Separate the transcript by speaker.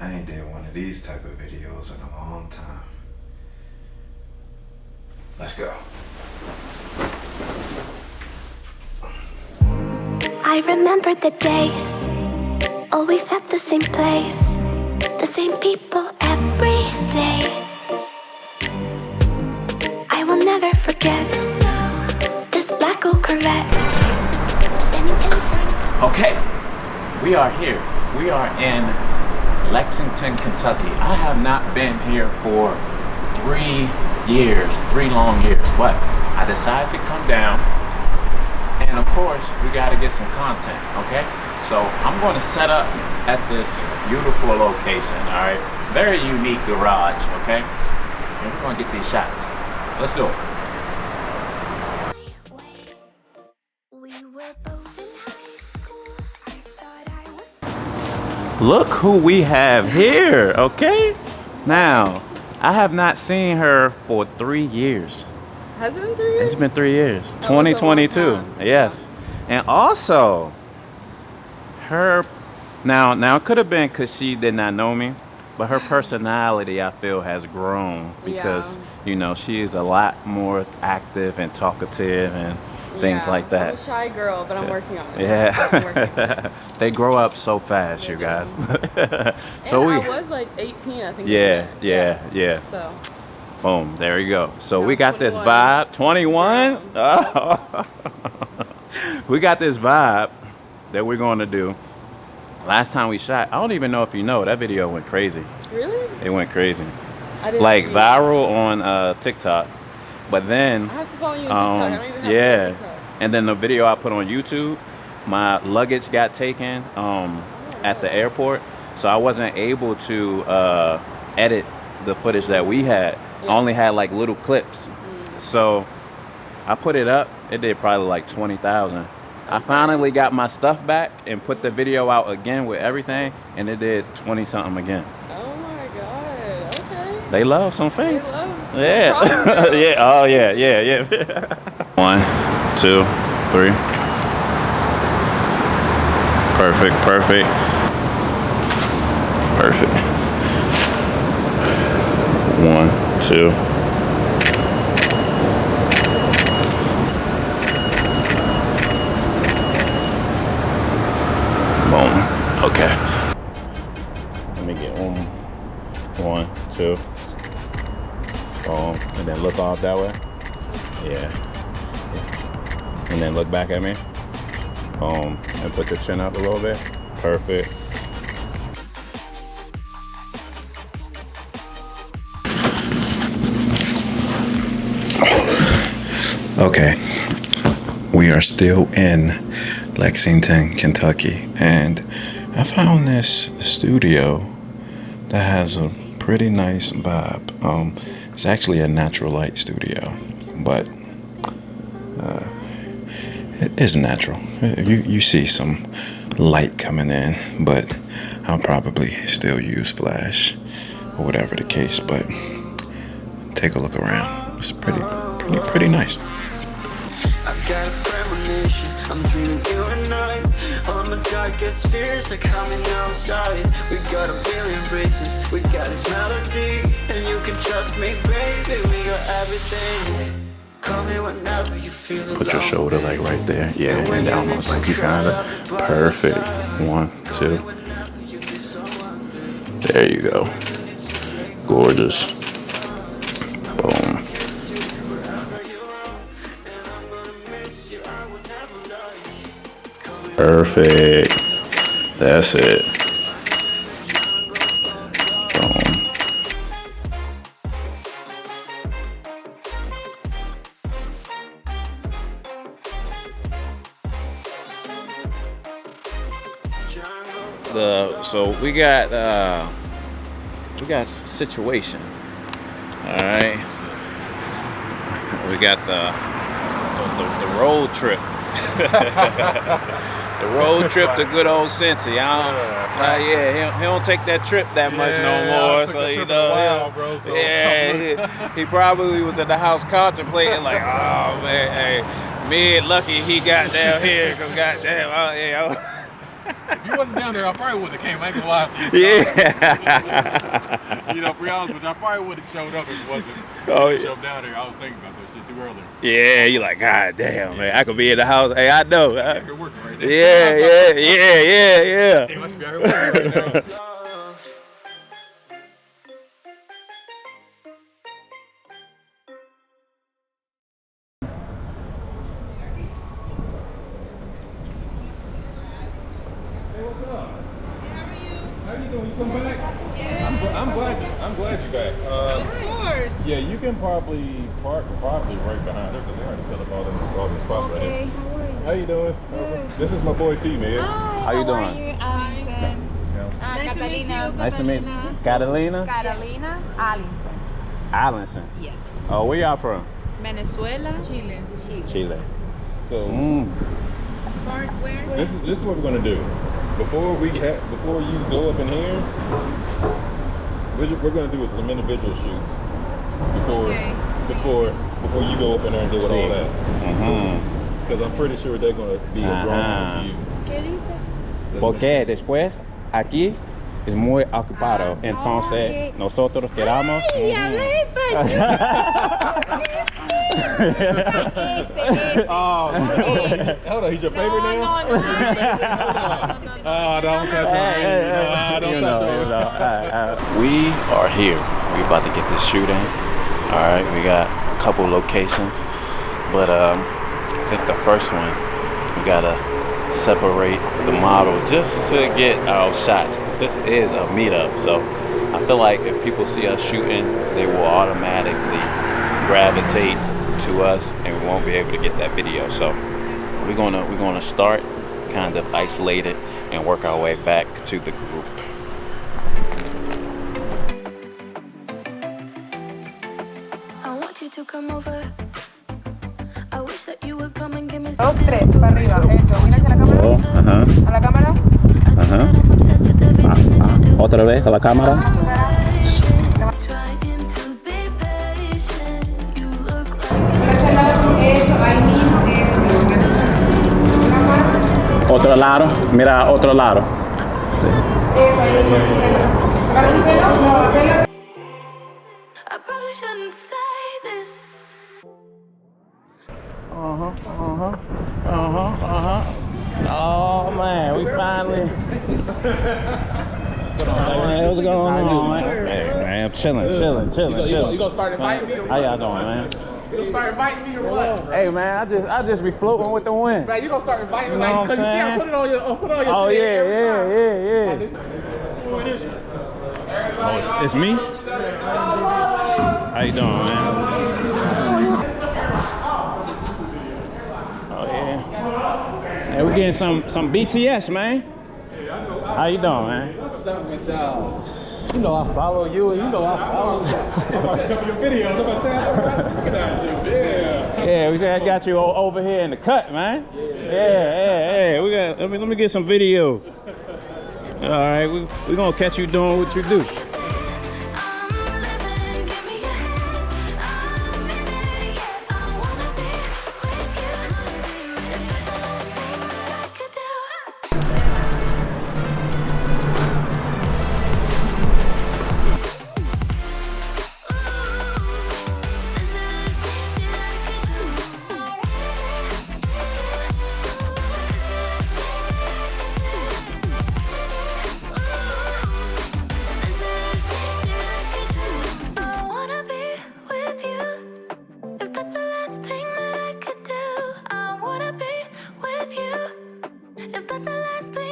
Speaker 1: I ain't did one of these type of videos in a long time. Let's go.
Speaker 2: I remember the days, always at the same place, the same people every day. I will never forget this black old Corvette standing in front.
Speaker 3: Okay, we are here. We are in Lexington, Kentucky. I have not been here for 3 years, 3 long years, but I decided to come down, and of course, we got to get some content, okay? So I'm going to set up at this beautiful location, all right? Very unique garage, okay? And we're going to get these shots. Let's do it. Look who we have here, okay? Now, I have not seen her for 3 years.
Speaker 4: Has it been 3 years?
Speaker 3: It's been 3 years.
Speaker 4: That
Speaker 3: 2022.
Speaker 4: was a long time.
Speaker 3: Yes. And also, her now it could have been because she did not know me, but her personality, I feel, has grown because you know, she is a lot more active and talkative and things like that.
Speaker 4: I'm a shy girl, but I'm working on it.
Speaker 3: Yeah.
Speaker 4: I'm working on it.
Speaker 3: They grow up so fast, you guys. So
Speaker 4: and
Speaker 3: we
Speaker 4: I was like 18, I think.
Speaker 3: yeah.
Speaker 4: So
Speaker 3: Boom, there you go. So
Speaker 4: now
Speaker 3: we got this
Speaker 4: 21.
Speaker 3: vibe. 21? Oh. We got this vibe that we're going to do. Last time we shot, I don't even know if you know, that video went crazy.
Speaker 4: Really?
Speaker 3: It went crazy.
Speaker 4: I didn't
Speaker 3: Like
Speaker 4: see
Speaker 3: viral on TikTok. But then,
Speaker 4: it. I have to follow you on TikTok. I don't even have you on TikTok.
Speaker 3: and then the video I put on YouTube, my luggage got taken at the airport, so I wasn't able to edit the footage that we had. I only had like little clips. So I put it up. It did probably like 20,000. I finally got my stuff back and put the video out again with everything, and it did 20 something again.
Speaker 4: Oh my god. Okay.
Speaker 3: They love some
Speaker 4: They
Speaker 3: fakes.
Speaker 4: love some
Speaker 3: Yeah.
Speaker 4: process.
Speaker 3: Yeah. Oh yeah. 1, 2, 3. Perfect. Perfect. 1, 2. Boom. Okay. Let me get 1, 2. Boom. And then look off that way. Yeah. And then look back at me. Boom. And put your chin up a little bit. Perfect.
Speaker 1: Okay, we are still in Lexington, Kentucky, and I found this studio that has a pretty nice vibe. It's actually a natural light studio, but it is natural. You see some light coming in, but I'll probably still use flash or whatever the case. But take a look around. It's pretty nice.
Speaker 5: I've got a premonition, I'm dreaming you and I. All my darkest fears are coming outside. We got a billion races, we got this melody. And you can trust me, baby, we got everything. Call me whenever you feel alone.
Speaker 3: Put your shoulder like right there. Yeah, and almost like you kind of perfect. 1, 2. There you go. Gorgeous. Boom. Perfect. That's it. Boom. So we got situation. All right. We got the road trip. The road trip to good old Cincy. He don't take that trip that much no more. So you know, he probably was at the house contemplating like, oh man, hey, me and Lucky he got down here because goddamn,
Speaker 6: If you wasn't down there, I probably wouldn't have came. I ain't gonna lie to you.
Speaker 3: Yeah.
Speaker 6: You know, to be honest with you, I probably would have showed up if it wasn't.
Speaker 3: Oh,
Speaker 6: If up down there. I was thinking about that shit too early.
Speaker 3: Yeah, you're like, God damn, man. I could be in the house. Hey, I know.
Speaker 6: You're working right now.
Speaker 3: Yeah.
Speaker 6: They must be out here working right now. I'm glad you're back.
Speaker 4: Of course.
Speaker 6: Yeah, you can probably park right behind her because they already filled up all the spots right here. How you doing? This is my boy T, man.
Speaker 3: How you doing?
Speaker 4: Nice to meet you.
Speaker 3: Nice to meet you. Catalina?
Speaker 7: Carolina Allinson.
Speaker 3: Allinson.
Speaker 7: Yes.
Speaker 3: Oh, where y'all from?
Speaker 7: Venezuela.
Speaker 4: Chile.
Speaker 3: Chile.
Speaker 6: So
Speaker 4: Where?
Speaker 6: this is what we're gonna do. Before you go up in here, we're gonna do some individual shoots before you go up in there and deal with all that. Because I'm pretty sure they're gonna be drawn to you.
Speaker 7: ¿Qué dice?
Speaker 3: Porque después aquí es muy ocupado. Entonces nosotros queramos.
Speaker 6: Oh, hold on, he's your favorite now? Oh, don't touch him. Don't touch him.
Speaker 3: We are here. We about to get this shoot in. All right, we got a couple locations, but I think the first one we gotta separate the model just to get our shots. This is a meetup, so I feel like if people see us shooting, they will automatically gravitate to us, and we won't be able to get that video. So we're gonna start kind of isolated and work our way back to the group.
Speaker 2: I want you to come over. I wish that you would come and give me
Speaker 8: Dos, tres, para arriba. Eso. Mira hacia la cámara. A la cámara.
Speaker 3: Otra vez a la cámara. Otro lado, mira otro lado. Sí.
Speaker 2: I probably shouldn't say this.
Speaker 3: Oh man, we finally. What's going on, man? Hey man, I'm chilling.
Speaker 6: You gonna start inviting me?
Speaker 3: How y'all doing, man?
Speaker 6: You gonna start inviting me or what?
Speaker 3: Hey man, I just be floating with the wind.
Speaker 6: Man, you gonna start inviting me,
Speaker 3: You know
Speaker 6: like,
Speaker 3: what
Speaker 6: cause you see
Speaker 3: I'm
Speaker 6: I put it on your
Speaker 3: Oh
Speaker 6: shit
Speaker 3: yeah.
Speaker 6: every time.
Speaker 3: Oh, it's me? How you doing, man? Oh yeah. Hey, we getting some BTS, man. How you doing, man?
Speaker 6: What's up with y'all? You know I follow you, and you know I follow you. I'm about to cover your videos. I'm about to say, look at that, dude.
Speaker 3: Yeah, we said I got you over here in the cut, man. Yeah. We got. Let me get some video. All right, we gonna catch you doing what you do.
Speaker 2: If that's the last thing